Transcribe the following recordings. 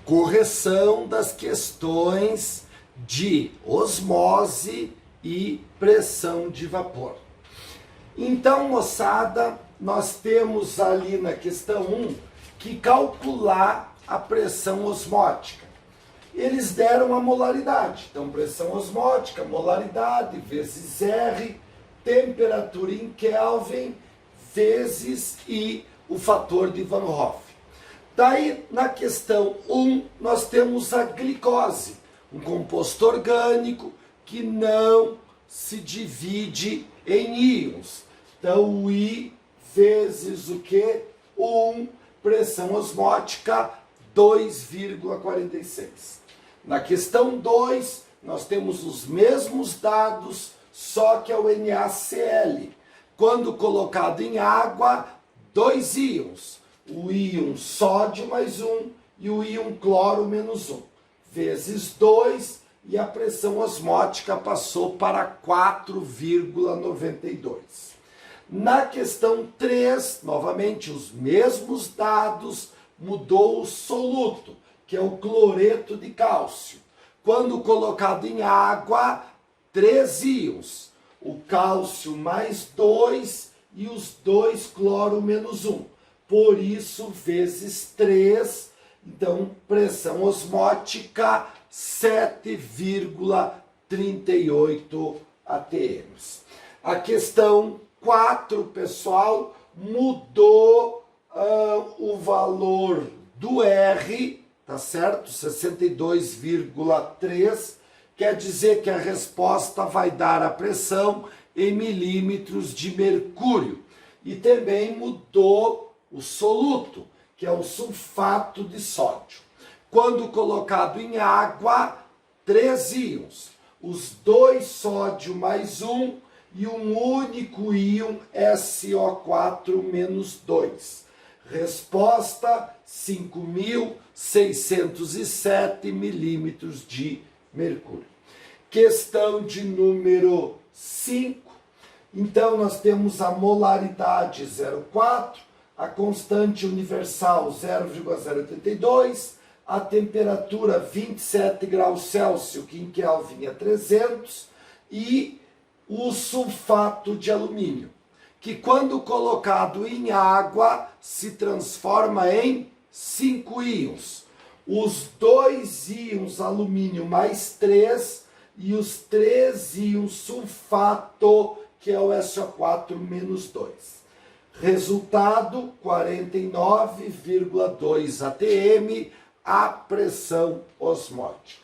correção das questões de osmose e pressão de vapor. Então, moçada, nós temos ali na questão 1 que calcular a pressão osmótica. Eles deram a molaridade. Então, pressão osmótica, molaridade, vezes R, temperatura em Kelvin, vezes I, o fator de Van Hoff. Daí, na questão 1, nós temos a glicose, um composto orgânico que não se divide em íons. Então, o I vezes o quê? 1, pressão osmótica 2,46. Na questão 2, nós temos os mesmos dados, só que é o NaCl. Quando colocado em água, 2 íons. O íon sódio mais 1 e o íon cloro menos 1. Vezes 2, e a pressão osmótica passou para 4,92. Na questão 3, novamente os mesmos dados, mudou o soluto, que é o cloreto de cálcio. Quando colocado em água, 3 íons. O cálcio mais 2 e os 2 cloro menos 1. Por isso, vezes 3, então pressão osmótica 7,38 atm. A questão 4, pessoal, mudou o valor do R, tá certo? 62,3, quer dizer que a resposta vai dar a pressão em milímetros de mercúrio. E também mudou o soluto, que é o sulfato de sódio. Quando colocado em água, 3 íons. Os 2 sódio mais 1 e um único íon SO4 menos 2. Resposta, 5.607 milímetros de mercúrio. Questão de número 5. Então, nós temos a molaridade 0,4, a constante universal 0,082, a temperatura 27 graus Celsius, que em Kelvin é 300, e o sulfato de alumínio, que quando colocado em água se transforma em 5 íons. Os 2 íons alumínio mais 3 e os 3 íons sulfato, que é o SO4 menos 2. Resultado, 49,2 atm, a pressão osmótica.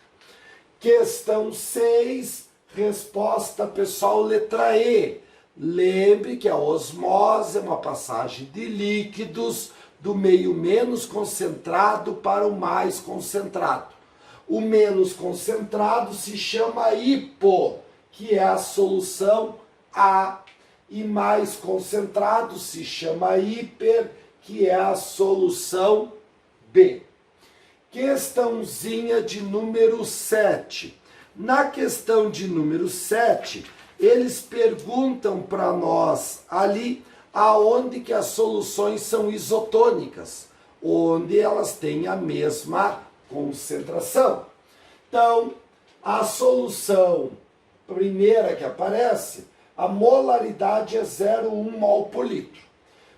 Questão 6, resposta, pessoal, letra E. Lembre que a osmose é uma passagem de líquidos do meio menos concentrado para o mais concentrado. O menos concentrado se chama hipo, que é a solução A, e mais concentrado se chama hiper, que é a solução B. Questãozinha de número 7. Na questão de número 7, eles perguntam para nós ali aonde que as soluções são isotônicas, onde elas têm a mesma concentração. Então, a solução primeira que aparece, a molaridade é 0,1 mol por litro.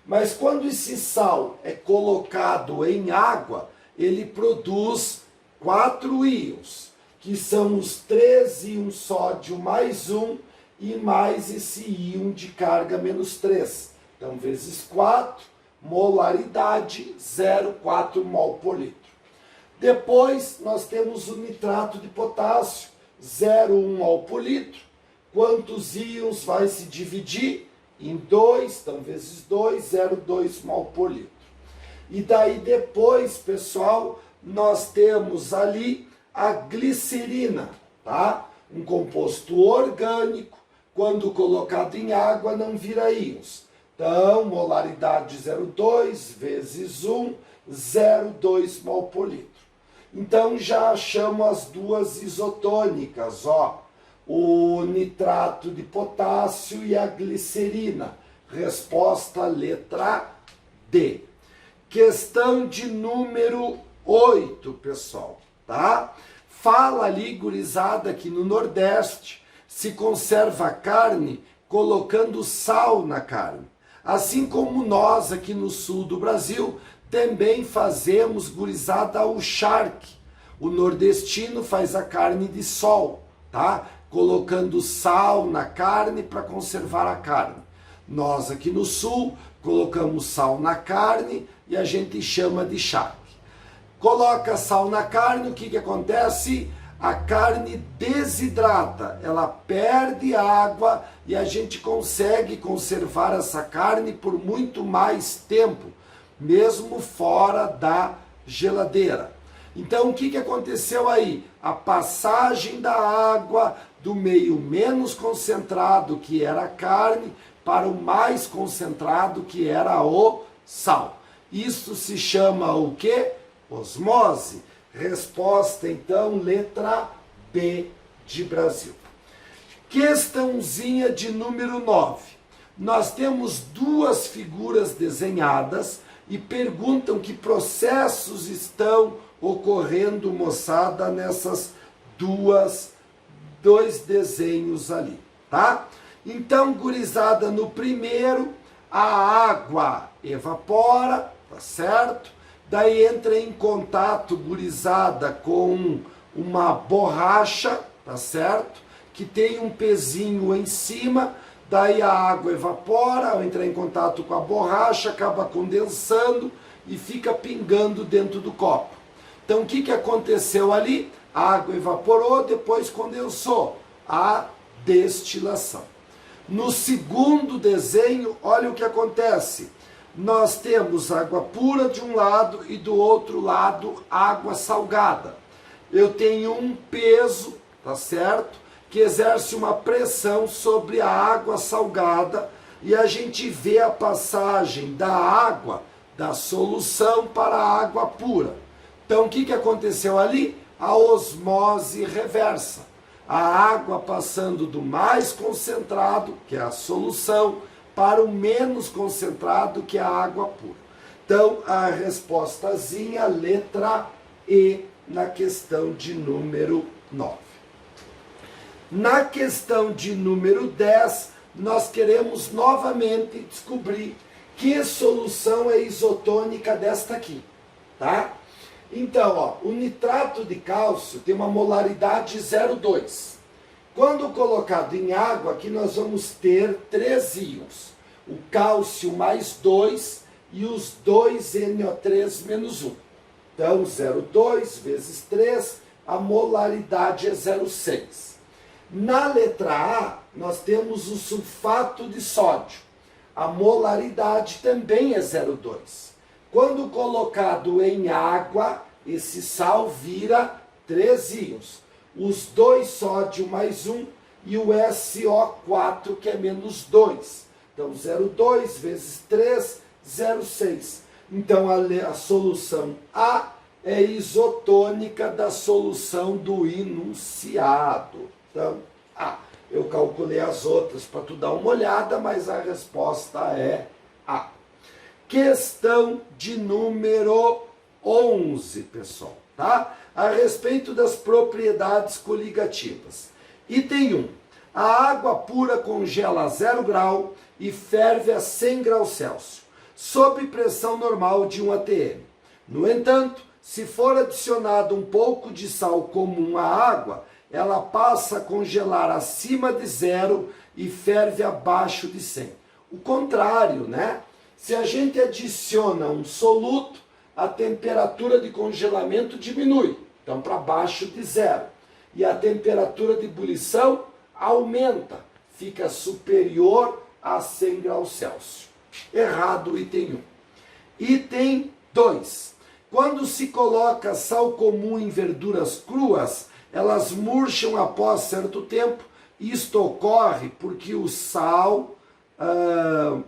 Mas quando esse sal é colocado em água, ele produz 4 íons, que são os 3 íons sódio mais 1 e mais esse íon de carga menos 3. Então, vezes 4, molaridade 0,4 mol por litro. Depois, nós temos o nitrato de potássio, 0,1 mol por litro. Quantos íons vai se dividir? Em 2, então vezes 2, 0,2 mol por litro. E daí depois, pessoal, nós temos ali a glicerina, tá? Um composto orgânico, quando colocado em água não vira íons. Então, molaridade 0,2 vezes 1, 0,2 mol por litro. Então, já achamos as duas isotônicas, ó. O nitrato de potássio e a glicerina. Resposta letra D. Questão de número 8, pessoal, tá? Fala ali, gurizada, que no Nordeste se conserva a carne colocando sal na carne. Assim como nós aqui no sul do Brasil também fazemos, gurizada, o charque. O nordestino faz a carne de sol, tá? Colocando sal na carne para conservar a carne. Nós aqui no sul colocamos sal na carne e a gente chama de charque. Coloca sal na carne, o que acontece? A carne desidrata, ela perde água e a gente consegue conservar essa carne por muito mais tempo, mesmo fora da geladeira. Então o que aconteceu aí? A passagem da água do meio menos concentrado, que era a carne, para o mais concentrado, que era o sal. Isso se chama o quê? Osmose. Resposta, então, letra B de Brasil. Questãozinha de número 9. Nós temos duas figuras desenhadas e perguntam que processos estão ocorrendo, moçada, nessas dois desenhos ali, tá? Então, gurizada, no primeiro, a água evapora, tá certo? Daí entra em contato, gurizada, com uma borracha, tá certo? Que tem um pezinho em cima, daí a água evapora, ao entrar em contato com a borracha, acaba condensando e fica pingando dentro do copo. Então o que aconteceu ali? A água evaporou, depois condensou, a destilação. No segundo desenho, olha o que acontece. Nós temos água pura de um lado e do outro lado água salgada. Eu tenho um peso, tá certo? Que exerce uma pressão sobre a água salgada e a gente vê a passagem da água, da solução para a água pura. Então o que aconteceu ali? A osmose reversa. A água passando do mais concentrado, que é a solução, para o menos concentrado, que é a água pura. Então, a respostazinha, letra E, na questão de número 9. Na questão de número 10, nós queremos novamente descobrir que solução é isotônica desta aqui, tá? Então, ó, o nitrato de cálcio tem uma molaridade 0,2. Quando colocado em água, aqui nós vamos ter 3 íons. O cálcio mais 2 e os 2 NO3 menos 1. Então, 0,2 vezes 3, a molaridade é 0,6. Na letra A, nós temos o sulfato de sódio. A molaridade também é 0,2. Quando colocado em água, esse sal vira 3 íons. Os 2 sódio mais 1 e o SO4, que é menos 2. Então, 0,2 vezes 3, 0,6. Então, a solução A é isotônica da solução do enunciado. Então, A. Eu calculei as outras para tu dar uma olhada, mas a resposta é A. Questão de número 11, pessoal, tá? A respeito das propriedades coligativas. Item 1. A água pura congela a 0 grau e ferve a 100 graus Celsius, sob pressão normal de 1 atm. No entanto, se for adicionado um pouco de sal comum à água, ela passa a congelar acima de 0 e ferve abaixo de 100. O contrário, né? Se a gente adiciona um soluto, a temperatura de congelamento diminui, então para baixo de 0. E a temperatura de ebulição aumenta, fica superior a 100 graus Celsius. Errado o item 1. Item 2. Quando se coloca sal comum em verduras cruas, elas murcham após certo tempo. Isto ocorre porque o sal,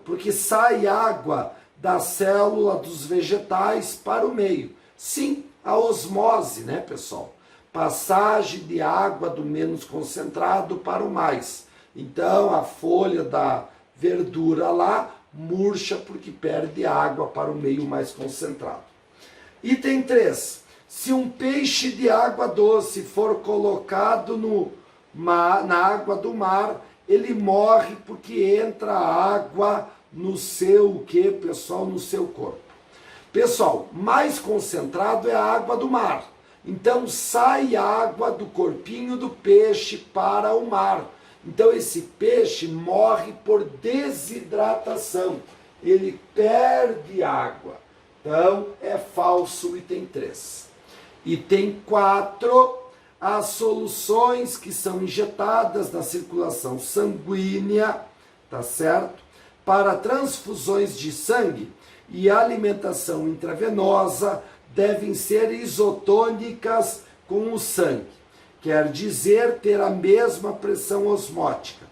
porque sai água da célula dos vegetais para o meio. Sim, a osmose, né, pessoal? Passagem de água do menos concentrado para o mais. Então, a folha da verdura lá murcha porque perde água para o meio mais concentrado. Item 3. Se um peixe de água doce for colocado na água do mar, ele morre porque entra água no seu, o que, pessoal? No seu corpo. Pessoal, mais concentrado é a água do mar. Então sai água do corpinho do peixe para o mar. Então esse peixe morre por desidratação. Ele perde água. Então é falso o item 3. Item 4, as soluções que são injetadas na circulação sanguínea, tá certo? Para transfusões de sangue e alimentação intravenosa devem ser isotônicas com o sangue, quer dizer ter a mesma pressão osmótica.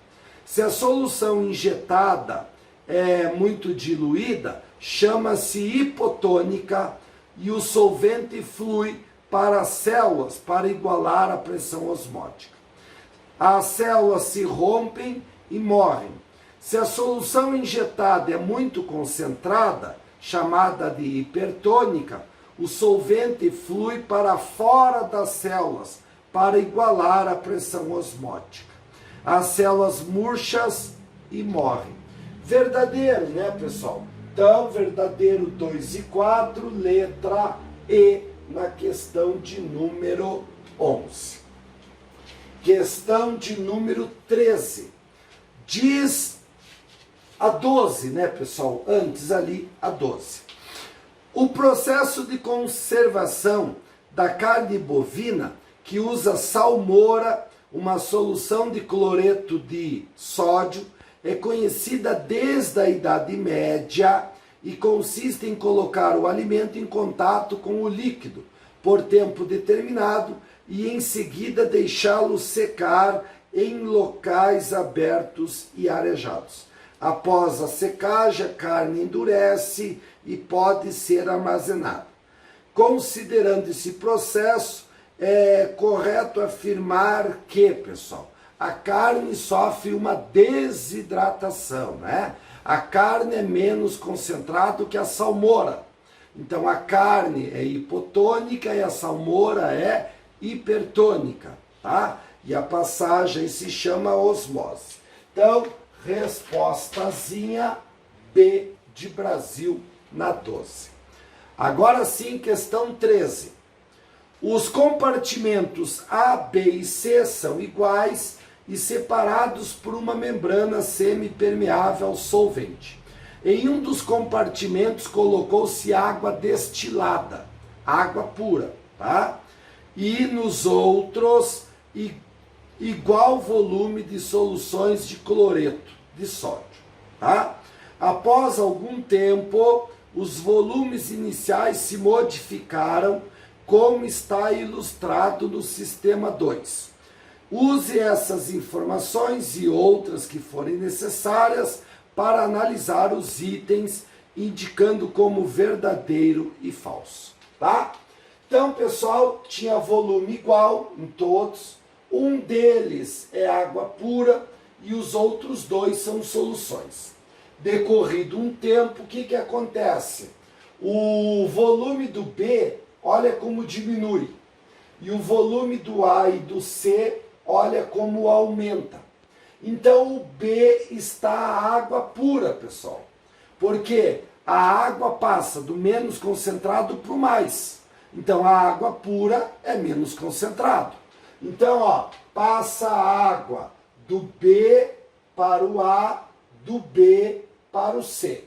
Se a solução injetada é muito diluída, chama-se hipotônica e o solvente flui para as células para igualar a pressão osmótica. As células se rompem e morrem. Se a solução injetada é muito concentrada, chamada de hipertônica, o solvente flui para fora das células para igualar a pressão osmótica. As células murchas e morrem. Verdadeiro, né, pessoal? Então, verdadeiro 2 e 4, letra E, na questão de número 11. Questão de número 13. Diz a 12, né, pessoal? Antes ali, a 12. O processo de conservação da carne bovina, que usa salmoura, uma solução de cloreto de sódio, é conhecida desde a Idade Média e consiste em colocar o alimento em contato com o líquido por tempo determinado e em seguida deixá-lo secar em locais abertos e arejados. Após a secagem, a carne endurece e pode ser armazenada. Considerando esse processo, é correto afirmar que, pessoal, a carne sofre uma desidratação, né? A carne é menos concentrada que a salmoura. Então a carne é hipotônica e a salmoura é hipertônica, tá? E a passagem se chama osmose. Então, respostazinha B de Brasil na 12. Agora sim, questão 13. Os compartimentos A, B e C são iguais e separados por uma membrana semipermeável ao solvente. Em um dos compartimentos colocou-se água destilada, água pura, tá? E nos outros, igual volume de soluções de cloreto de sódio, tá? Após algum tempo, os volumes iniciais se modificaram, como está ilustrado no sistema 2. Use essas informações e outras que forem necessárias para analisar os itens, indicando como verdadeiro e falso, tá? Então, pessoal, tinha volume igual em todos. Um deles é água pura e os outros dois são soluções. Decorrido um tempo, o que acontece? O volume do B, olha como diminui. E o volume do A e do C, olha como aumenta. Então o B está a água pura, pessoal. Porque a água passa do menos concentrado para o mais. Então a água pura é menos concentrado. Então, ó, passa a água do B para o A, do B para o C.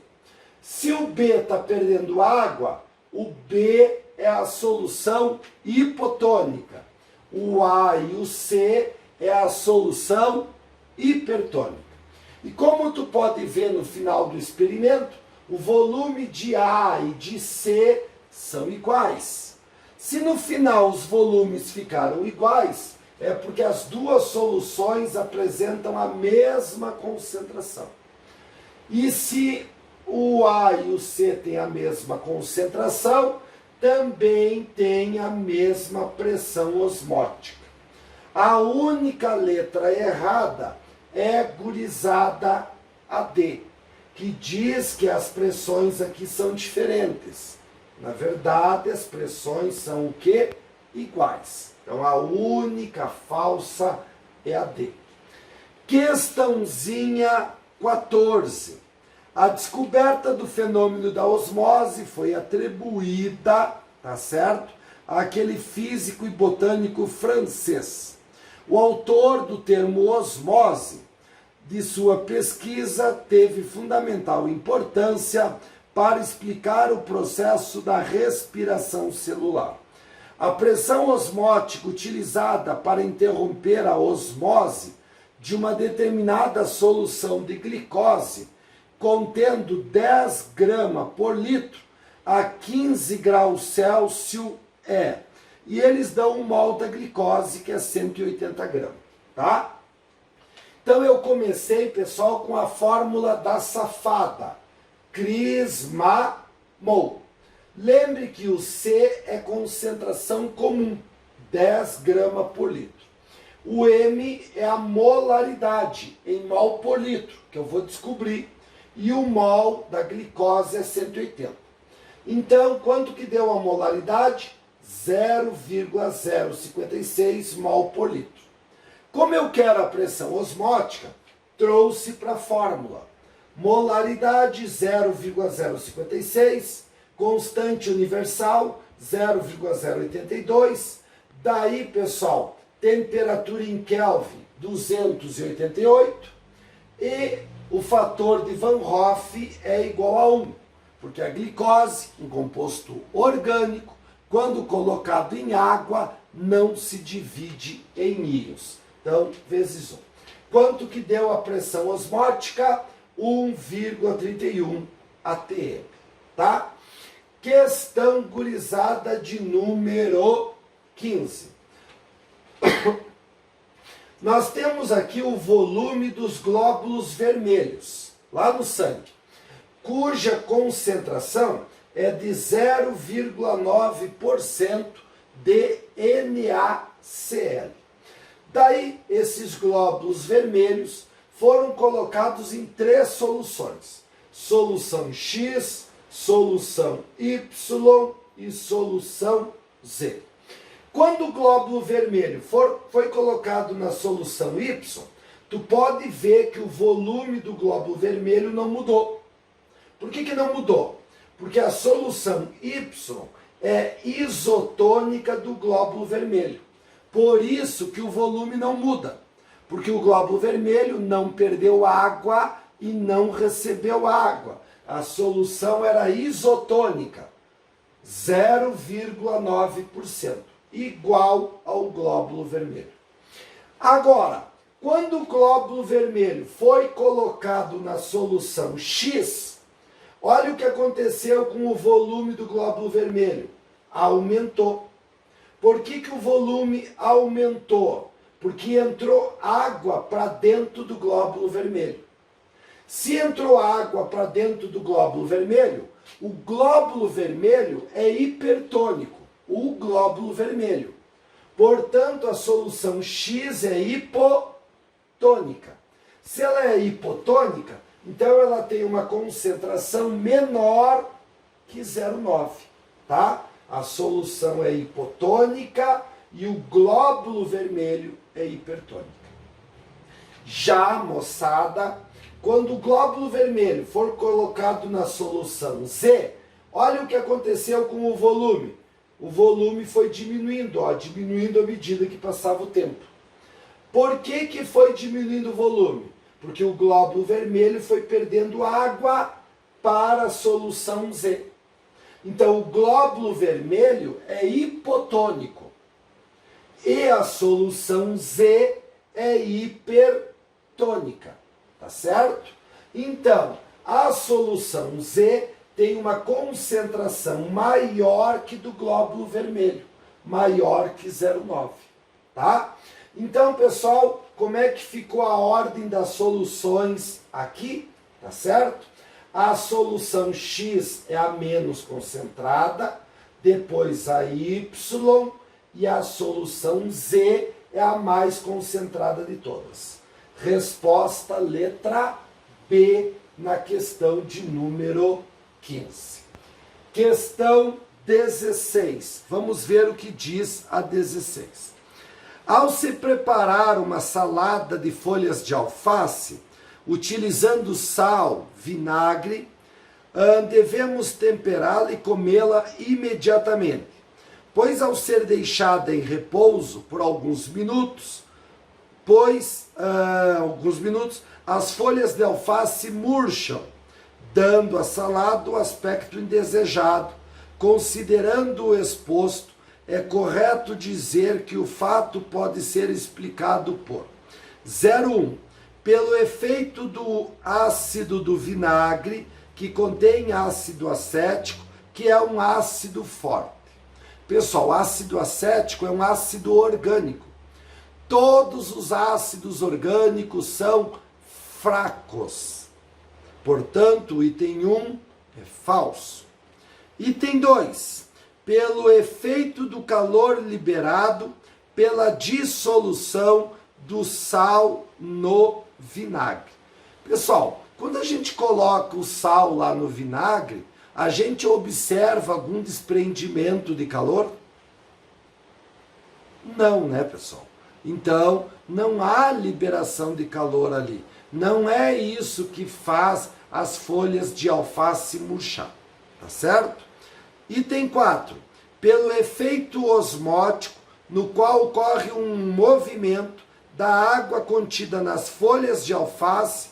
Se o B está perdendo água, o B é a solução hipotônica. O A e o C é a solução hipertônica. E como tu pode ver no final do experimento, o volume de A e de C são iguais. Se no final os volumes ficaram iguais, é porque as duas soluções apresentam a mesma concentração. E se o A e o C têm a mesma concentração, também tem a mesma pressão osmótica. A única letra errada é gurizada a D, que diz que as pressões aqui são diferentes. Na verdade, as pressões são o quê? Iguais. Então, a única falsa é a D. Questãozinha 14. A descoberta do fenômeno da osmose foi atribuída, tá certo, àquele físico e botânico francês. O autor do termo osmose, de sua pesquisa, teve fundamental importância para explicar o processo da respiração celular. A pressão osmótica utilizada para interromper a osmose de uma determinada solução de glicose, contendo 10 gramas por litro a 15 graus Celsius e eles dão um mol da glicose, que é 180 gramas, tá? Então eu comecei, pessoal, com a fórmula da safada, Cris-Ma-Mol. Lembre que o C é concentração comum, 10 gramas por litro. O M é a molaridade em mol por litro, que eu vou descobrir, e o mol da glicose é 180. Então, quanto que deu a molaridade? 0,056 mol por litro. Como eu quero a pressão osmótica, trouxe para a fórmula. Molaridade 0,056, constante universal 0,082. Daí, pessoal, temperatura em Kelvin 288 e o fator de Van Hoff é igual a 1, porque a glicose, um composto orgânico, quando colocado em água, não se divide em íons. Então, vezes 1. Quanto que deu a pressão osmótica? 1,31 atm, tá? Questão gurizada de número 15. Nós temos aqui o volume dos glóbulos vermelhos, lá no sangue, cuja concentração é de 0,9% de NaCl. Daí, esses glóbulos vermelhos foram colocados em 3 soluções. Solução X, solução Y e solução Z. Quando o glóbulo vermelho foi colocado na solução Y, tu pode ver que o volume do glóbulo vermelho não mudou. Por que não mudou? Porque a solução Y é isotônica do glóbulo vermelho. Por isso que o volume não muda. Porque o glóbulo vermelho não perdeu água e não recebeu água. A solução era isotônica, 0,9%, igual ao glóbulo vermelho. Agora, quando o glóbulo vermelho foi colocado na solução X, olha o que aconteceu com o volume do glóbulo vermelho. Aumentou. Por que o volume aumentou? Porque entrou água para dentro do glóbulo vermelho. Se entrou água para dentro do glóbulo vermelho, o glóbulo vermelho é hipertônico, o glóbulo vermelho. Portanto, a solução X é hipotônica. Se ela é hipotônica, então ela tem uma concentração menor que 0,9, tá? A solução é hipotônica e o glóbulo vermelho é hipertônica. Já, moçada, quando o glóbulo vermelho for colocado na solução Z, olha o que aconteceu com o volume. O volume foi diminuindo, diminuindo à medida que passava o tempo. Por que foi diminuindo o volume? Porque o glóbulo vermelho foi perdendo água para a solução Z. Então, o glóbulo vermelho é hipotônico e a solução Z é hipertônica, tá certo? Então, a solução Z tem uma concentração maior que do glóbulo vermelho, maior que 0,9, tá? Então, pessoal, como é que ficou a ordem das soluções aqui, tá certo? A solução X é a menos concentrada, depois a Y e a solução Z é a mais concentrada de todas. Resposta letra B na questão de número 15. Questão 16. Vamos ver o que diz a 16. Ao se preparar uma salada de folhas de alface, utilizando sal, vinagre, devemos temperá-la e comê-la imediatamente, pois ao ser deixada em repouso por alguns minutos, as folhas de alface murcham, dando à salada o aspecto indesejado. Considerando o exposto, é correto dizer que o fato pode ser explicado por 01. Pelo efeito do ácido do vinagre, que contém ácido acético, que é um ácido forte. Pessoal, ácido acético é um ácido orgânico. Todos os ácidos orgânicos são fracos. Portanto, o item 1 é falso. Item 2. Pelo efeito do calor liberado pela dissolução do sal no vinagre. Pessoal, quando a gente coloca o sal lá no vinagre, a gente observa algum desprendimento de calor? Não, né, pessoal? Então, não há liberação de calor ali. Não é isso que faz as folhas de alface murchar, tá certo? Item 4. Pelo efeito osmótico, no qual ocorre um movimento da água contida nas folhas de alface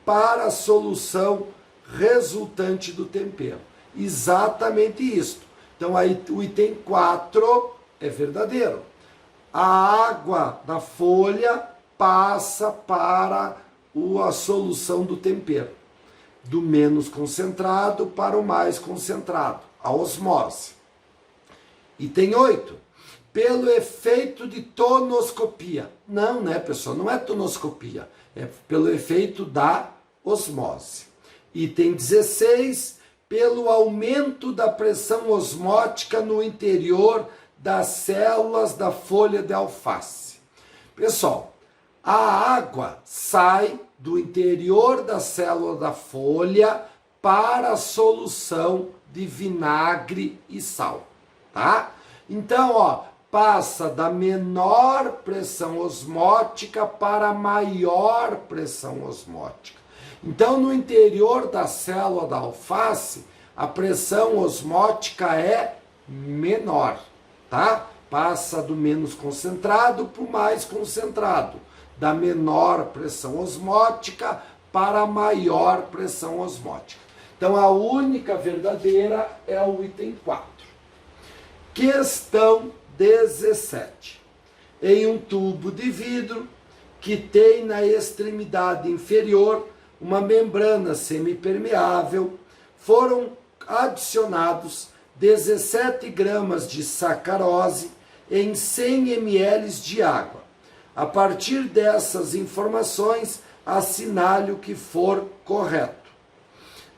para a solução resultante do tempero. Exatamente isto. Então, aí, o item 4 é verdadeiro. A água da folha passa para a solução do tempero, do menos concentrado para o mais concentrado, a osmose. Item 8. Pelo efeito de tonoscopia. Não, né, pessoal? Não é tonoscopia. É pelo efeito da osmose. Item 16. Pelo aumento da pressão osmótica no interior das células da folha de alface. Pessoal, a água sai do interior da célula da folha para a solução de vinagre e sal, tá? Então, ó, passa da menor pressão osmótica para a maior pressão osmótica. Então, no interior da célula da alface, a pressão osmótica é menor, tá? Passa do menos concentrado para o mais concentrado, da menor pressão osmótica para a maior pressão osmótica. Então, a única verdadeira é o item 4. Questão 17. Em um tubo de vidro que tem na extremidade inferior uma membrana semipermeável, foram adicionados 17 gramas de sacarose em 100 ml de água. A partir dessas informações, assinale o que for correto.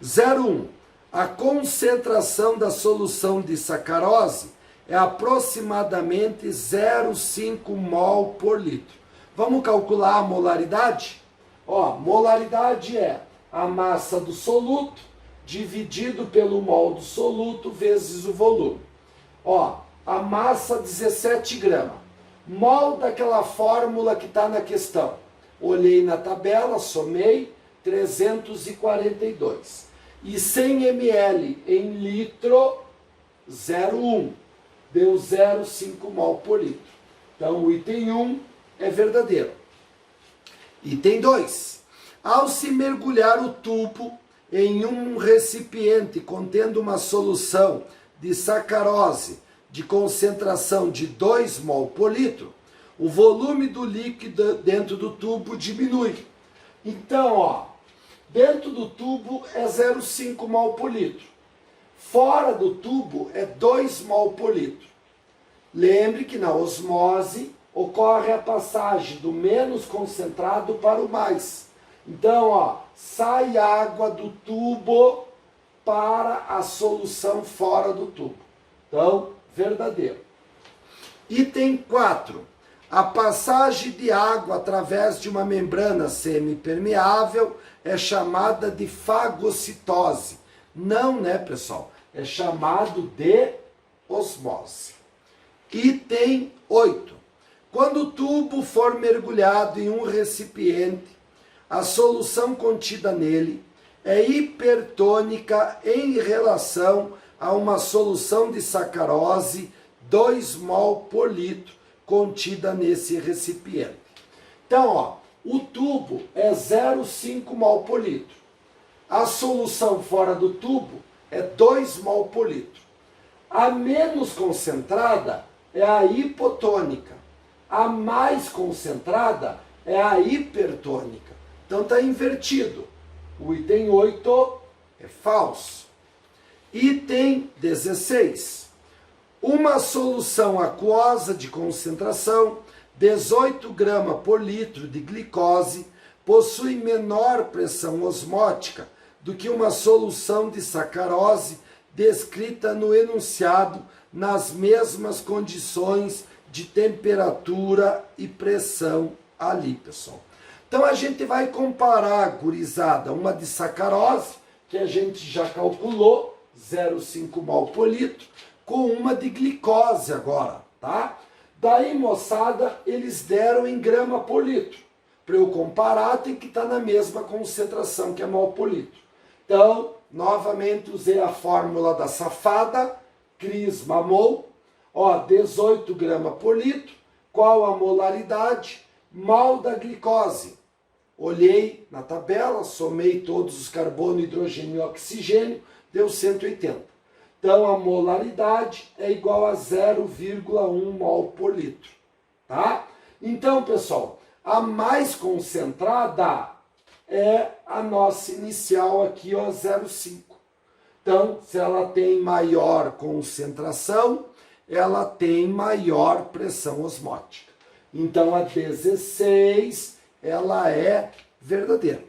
01. A concentração da solução de sacarose é aproximadamente 0,5 mol por litro. Vamos calcular a molaridade? Ó, molaridade é a massa do soluto dividido pelo mol do soluto vezes o volume. Ó, a massa 17 gramas. Mol daquela fórmula que está na questão. Olhei na tabela, somei 342. E 100 ml em litro, 0,1. Deu 0,5 mol por litro. Então, o item 1 é verdadeiro. Item 2. Ao se mergulhar o tubo em um recipiente contendo uma solução de sacarose de concentração de 2 mol por litro, o volume do líquido dentro do tubo diminui. Então, ó, dentro do tubo é 0,5 mol por litro. Fora do tubo é 2 mol por litro. Lembre que na osmose ocorre a passagem do menos concentrado para o mais. Então, ó, sai água do tubo para a solução fora do tubo. Então, verdadeiro. Item 4. A passagem de água através de uma membrana semipermeável é chamada de fagocitose. Não, né, pessoal? É chamado de osmose. Item 8. Quando o tubo for mergulhado em um recipiente, a solução contida nele é hipertônica em relação a uma solução de sacarose 2 mol por litro contida nesse recipiente. Então, ó, o tubo é 0,5 mol por litro. A solução fora do tubo é 2 mol por litro. A menos concentrada é a hipotônica. A mais concentrada é a hipertônica. Então está invertido. O item 8 é falso. Item 16. Uma solução aquosa de concentração 18 gramas por litro de glicose possui menor pressão osmótica do que uma solução de sacarose descrita no enunciado nas mesmas condições de temperatura e pressão ali, pessoal. Então a gente vai comparar, gurizada, uma de sacarose, que a gente já calculou, 0,5 mol por litro, com uma de glicose agora, tá? Daí, moçada, eles deram em grama por litro. Para eu comparar, tem que estar na mesma concentração, que é mol por litro. Então, novamente, usei a fórmula da safada, Cris mamou, ó, 18 gramas por litro. Qual a molaridade? Mol da glicose. Olhei na tabela, somei todos os carbono, hidrogênio e oxigênio, deu 180. Então, a molaridade é igual a 0,1 mol por litro, tá? Então, pessoal, a mais concentrada é a nossa inicial aqui, ó, 0,5. Então, se ela tem maior concentração, ela tem maior pressão osmótica. Então, a 16, ela é verdadeira.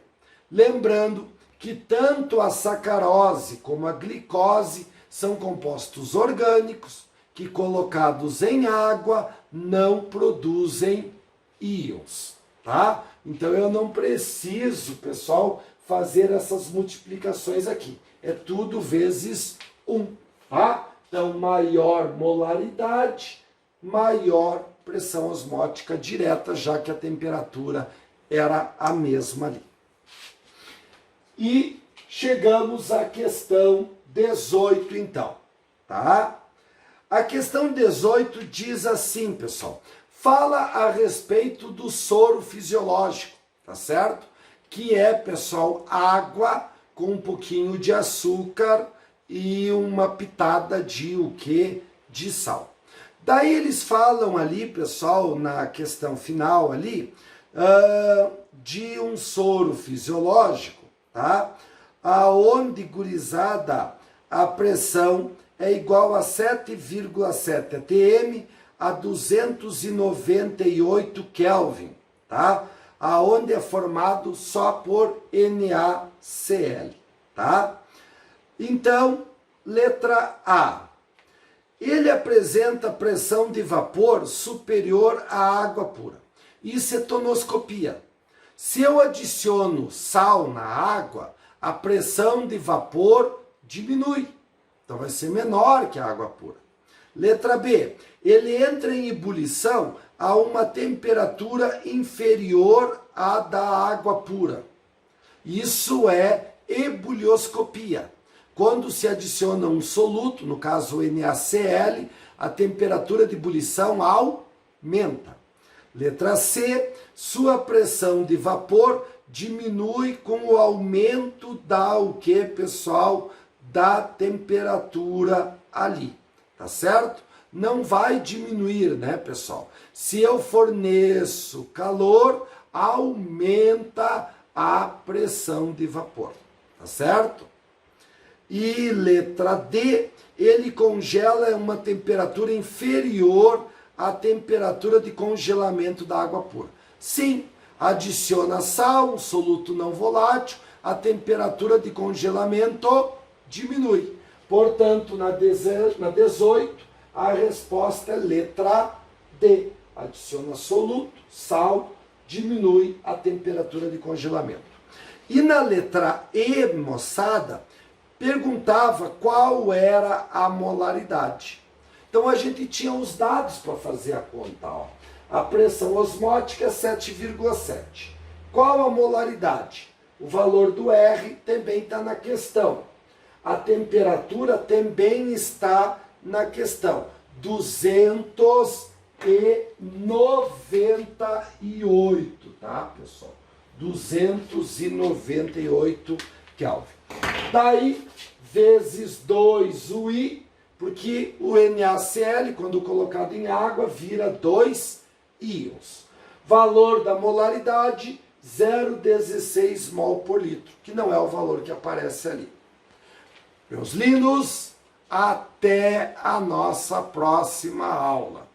Lembrando que tanto a sacarose como a glicose são compostos orgânicos que, colocados em água, não produzem íons, tá? Então eu não preciso, pessoal, fazer essas multiplicações aqui. É tudo vezes 1, tá? Então, maior molaridade, maior pressão osmótica direta, já que a temperatura era a mesma ali. E chegamos à questão 18, então, tá? A questão 18 diz assim, pessoal, fala a respeito do soro fisiológico, tá certo? Que é, pessoal, água com um pouquinho de açúcar e uma pitada de o quê? De sal. Daí eles falam ali, pessoal, na questão final ali, de um soro fisiológico, tá? Aonde, gurizada, a pressão é igual a 7,7 atm a 298 Kelvin, tá? Aonde é formado só por NaCl, tá? Então, letra A. Ele apresenta pressão de vapor superior à água pura. Isso é tonoscopia. Se eu adiciono sal na água, a pressão de vapor diminui. Então vai ser menor que a água pura. Letra B. Ele entra em ebulição a uma temperatura inferior à da água pura. Isso é ebulioscopia. Quando se adiciona um soluto, no caso o NaCl, a temperatura de ebulição aumenta. Letra C. Sua pressão de vapor diminui com o aumento da o que, pessoal? Da temperatura ali, tá certo? Não vai diminuir, né, pessoal? Se eu forneço calor, aumenta a pressão de vapor, tá certo? E letra D, ele congela a uma temperatura inferior à temperatura de congelamento da água pura. Sim, adiciona sal, um soluto não volátil, a temperatura de congelamento diminui. Portanto, na 18, a resposta é letra D. Adiciona soluto, sal, diminui a temperatura de congelamento. E na letra E, moçada, perguntava qual era a molaridade. Então a gente tinha os dados para fazer a conta. Ó. A pressão osmótica é 7,7. Qual a molaridade? O valor do R também está na questão. A temperatura também está na questão. 298, tá, pessoal? 298 Kelvin. Daí, vezes 2 o I, porque o NaCl, quando colocado em água, vira 2 íons. Valor da molaridade, 0,16 mol por litro, que não é o valor que aparece ali. Meus lindos, até a nossa próxima aula.